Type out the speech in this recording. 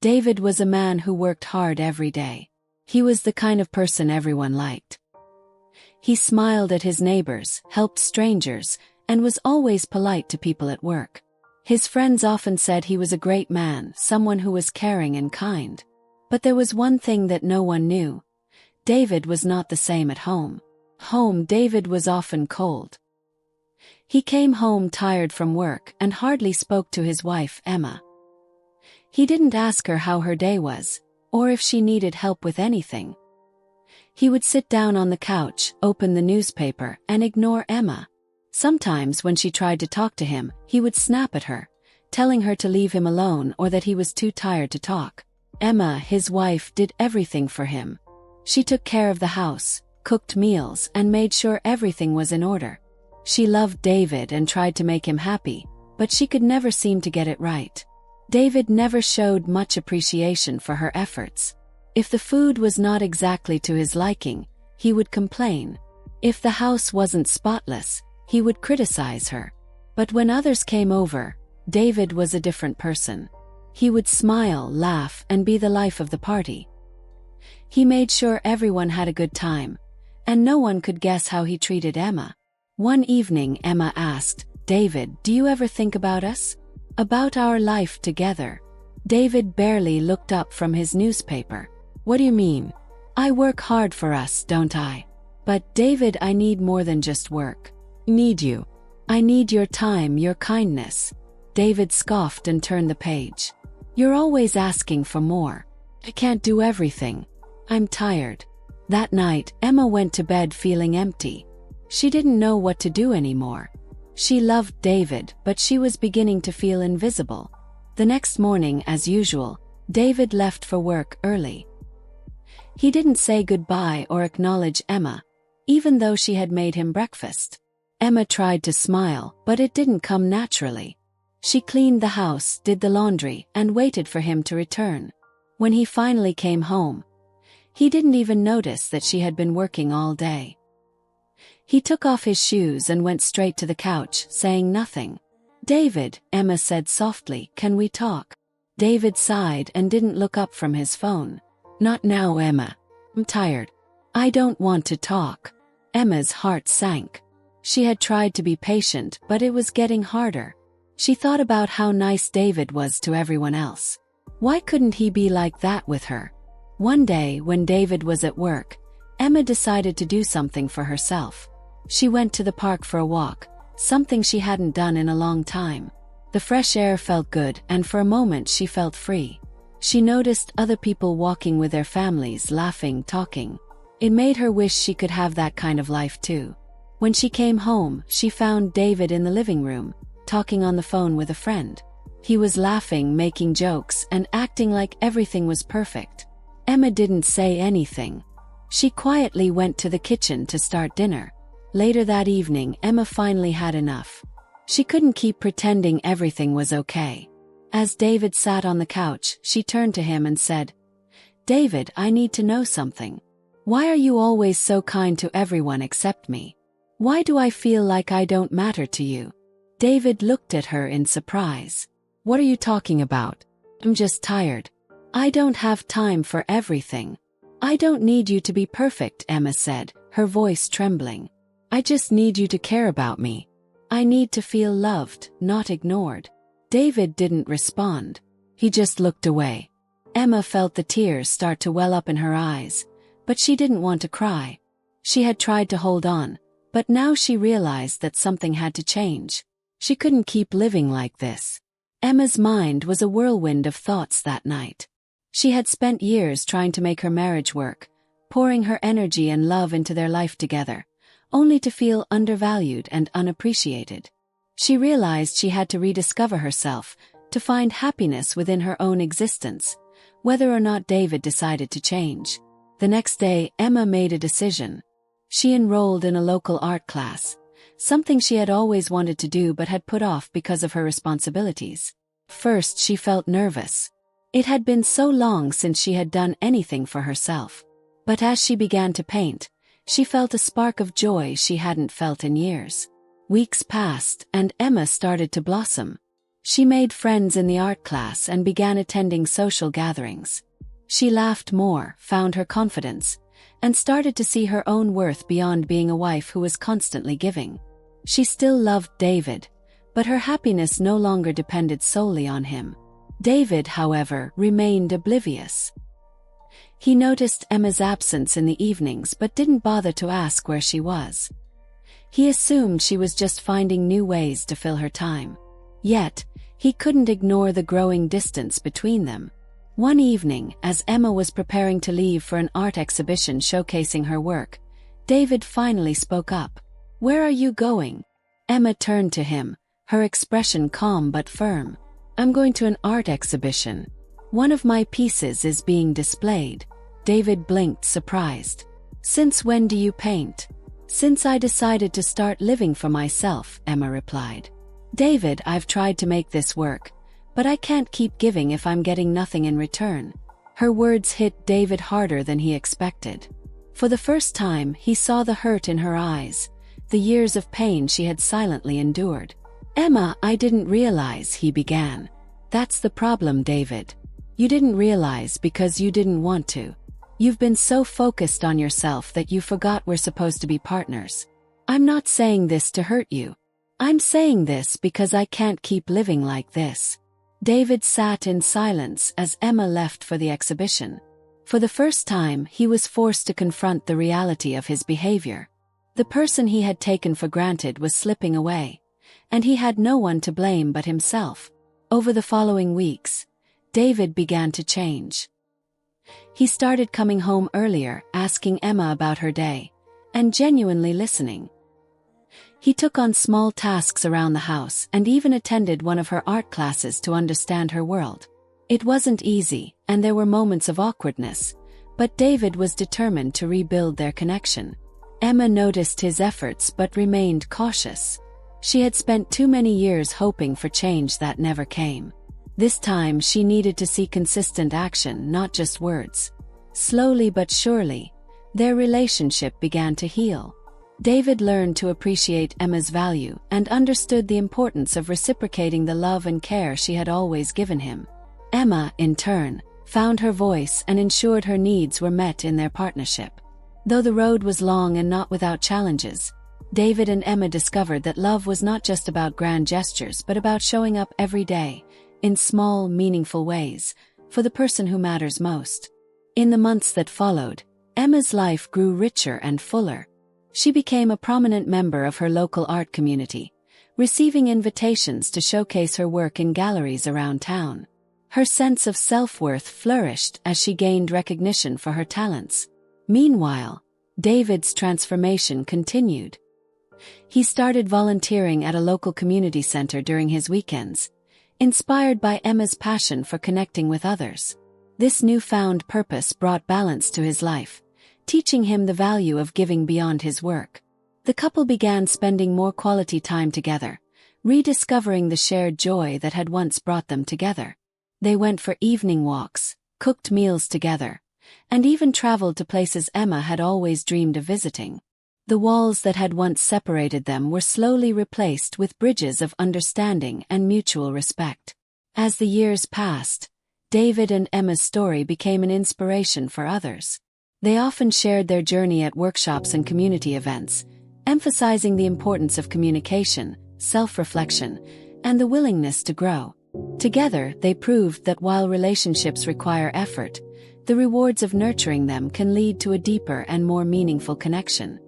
David was a man who worked hard every day. He was the kind of person everyone liked. He smiled at his neighbors, helped strangers, and was always polite to people at work. His friends often said he was a great man, someone who was caring and kind. But there was one thing that no one knew. David was not the same at home. David was often cold. He came home tired from work and hardly spoke to his wife, Emma. He didn't ask her how her day was, or if she needed help with anything. He would sit down on the couch, open the newspaper, and ignore Emma. Sometimes when she tried to talk to him, he would snap at her, telling her to leave him alone or that he was too tired to talk. Emma, his wife, did everything for him. She took care of the house, cooked meals, and made sure everything was in order. She loved David and tried to make him happy, but she could never seem to get it right. David never showed much appreciation for her efforts. If the food was not exactly to his liking, he would complain. If the house wasn't spotless, he would criticize her. But when others came over, David was a different person. He would smile, laugh, and be the life of the party. He made sure everyone had a good time, and no one could guess how he treated Emma. One evening Emma asked, "David, do you ever think about us? About our life together?" David barely looked up from his newspaper. "What do you mean? I work hard for us, don't I?" "But David, I need more than just work." "Need you? I need your time, your kindness." David scoffed and turned the page. "You're always asking for more. I can't do everything. I'm tired." That night, Emma went to bed feeling empty. She didn't know what to do anymore. She loved David, but she was beginning to feel invisible. The next morning, as usual, David left for work early. He didn't say goodbye or acknowledge Emma, even though she had made him breakfast. Emma tried to smile, but it didn't come naturally. She cleaned the house, did the laundry, and waited for him to return. When he finally came home, he didn't even notice that she had been working all day. He took off his shoes and went straight to the couch, saying nothing. "David," Emma said softly, "can we talk?" David sighed and didn't look up from his phone. "Not now, Emma. I'm tired. I don't want to talk." Emma's heart sank. She had tried to be patient, but it was getting harder. She thought about how nice David was to everyone else. Why couldn't he be like that with her? One day, when David was at work, Emma decided to do something for herself. She went to the park for a walk, something she hadn't done in a long time. The fresh air felt good, and for a moment she felt free. She noticed other people walking with their families, laughing, talking. It made her wish she could have that kind of life too. When she came home, she found David in the living room, talking on the phone with a friend. He was laughing, making jokes, and acting like everything was perfect. Emma didn't say anything. She quietly went to the kitchen to start dinner. Later that evening, Emma finally had enough. She couldn't keep pretending everything was okay. As David sat on the couch, she turned to him and said, "David, I need to know something. Why are you always so kind to everyone except me? Why do I feel like I don't matter to you?" David looked at her in surprise. "What are you talking about? I'm just tired. I don't have time for everything." "I don't need you to be perfect," Emma said, her voice trembling. "I just need you to care about me. I need to feel loved, not ignored." David didn't respond. He just looked away. Emma felt the tears start to well up in her eyes, but she didn't want to cry. She had tried to hold on, but now she realized that something had to change. She couldn't keep living like this. Emma's mind was a whirlwind of thoughts that night. She had spent years trying to make her marriage work, pouring her energy and love into their life together, only to feel undervalued and unappreciated. She realized she had to rediscover herself, to find happiness within her own existence, whether or not David decided to change. The next day, Emma made a decision. She enrolled in a local art class, something she had always wanted to do but had put off because of her responsibilities. First, she felt nervous. It had been so long since she had done anything for herself. But as she began to paint, she felt a spark of joy she hadn't felt in years. Weeks passed, and Emma started to blossom. She made friends in the art class and began attending social gatherings. She laughed more, found her confidence, and started to see her own worth beyond being a wife who was constantly giving. She still loved David, but her happiness no longer depended solely on him. David, however, remained oblivious. He noticed Emma's absence in the evenings but didn't bother to ask where she was. He assumed she was just finding new ways to fill her time. Yet, he couldn't ignore the growing distance between them. One evening, as Emma was preparing to leave for an art exhibition showcasing her work, David finally spoke up. "Where are you going?" Emma turned to him, her expression calm but firm. "I'm going to an art exhibition. One of my pieces is being displayed." David blinked, surprised. "Since when do you paint?" "Since I decided to start living for myself," Emma replied. "David, I've tried to make this work, but I can't keep giving if I'm getting nothing in return." Her words hit David harder than he expected. For the first time, he saw the hurt in her eyes, the years of pain she had silently endured. "Emma, I didn't realize," he began. "That's the problem, David. You didn't realize because you didn't want to. You've been so focused on yourself that you forgot we're supposed to be partners. I'm not saying this to hurt you. I'm saying this because I can't keep living like this." David sat in silence as Emma left for the exhibition. For the first time, he was forced to confront the reality of his behavior. The person he had taken for granted was slipping away, and he had no one to blame but himself. Over the following weeks, David began to change. He started coming home earlier, asking Emma about her day, and genuinely listening. He took on small tasks around the house and even attended one of her art classes to understand her world. It wasn't easy, and there were moments of awkwardness, but David was determined to rebuild their connection. Emma noticed his efforts but remained cautious. She had spent too many years hoping for change that never came. This time she needed to see consistent action, not just words. Slowly but surely, their relationship began to heal. David learned to appreciate Emma's value and understood the importance of reciprocating the love and care she had always given him. Emma, in turn, found her voice and ensured her needs were met in their partnership. Though the road was long and not without challenges, David and Emma discovered that love was not just about grand gestures but about showing up every day, in small, meaningful ways, for the person who matters most. In the months that followed, Emma's life grew richer and fuller. She became a prominent member of her local art community, receiving invitations to showcase her work in galleries around town. Her sense of self-worth flourished as she gained recognition for her talents. Meanwhile, David's transformation continued. He started volunteering at a local community center during his weekends, inspired by Emma's passion for connecting with others. This newfound purpose brought balance to his life, teaching him the value of giving beyond his work. The couple began spending more quality time together, rediscovering the shared joy that had once brought them together. They went for evening walks, cooked meals together, and even traveled to places Emma had always dreamed of visiting. The walls that had once separated them were slowly replaced with bridges of understanding and mutual respect. As the years passed, David and Emma's story became an inspiration for others. They often shared their journey at workshops and community events, emphasizing the importance of communication, self-reflection, and the willingness to grow. Together, they proved that while relationships require effort, the rewards of nurturing them can lead to a deeper and more meaningful connection.